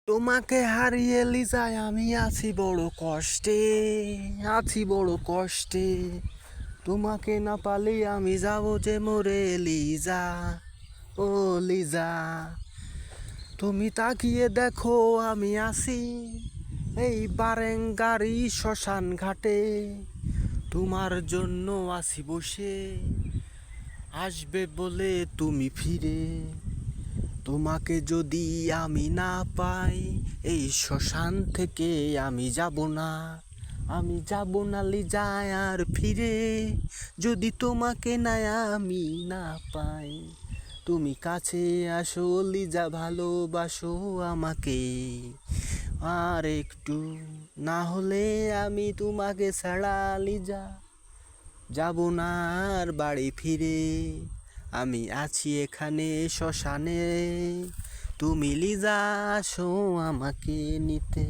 তোমাকে হারিয়ে লিজায় আমি আছি বড় কষ্টে, আছি বড় কষ্টে। তোমাকে না পালি আমি যাব যে মরে লিজা, ও লিজা। তুমি তাকিয়ে দেখো আমি আছি এই বারেঙ্গারি শ্মশান ঘাটে, তোমার জন্য আছি বসে, আসবে বলে তুমি ফিরে। তোমাকে যদি আমি না পাই এই শ্মশান থেকে আমি যাব না, আমি যাব না লিজায় আর ফিরে। যদি তোমাকে না আমি না পাই, তুমি কাছে আসো লিজা, ভালোবাসো আমাকে আর একটু। না হলে আমি তোমাকে ছাড়া লিজা যাব না আর বাড়ি ফিরে। আমি আছি এখানে শ্মশানে, তুমি লিজা আসো আমাকে নিতে।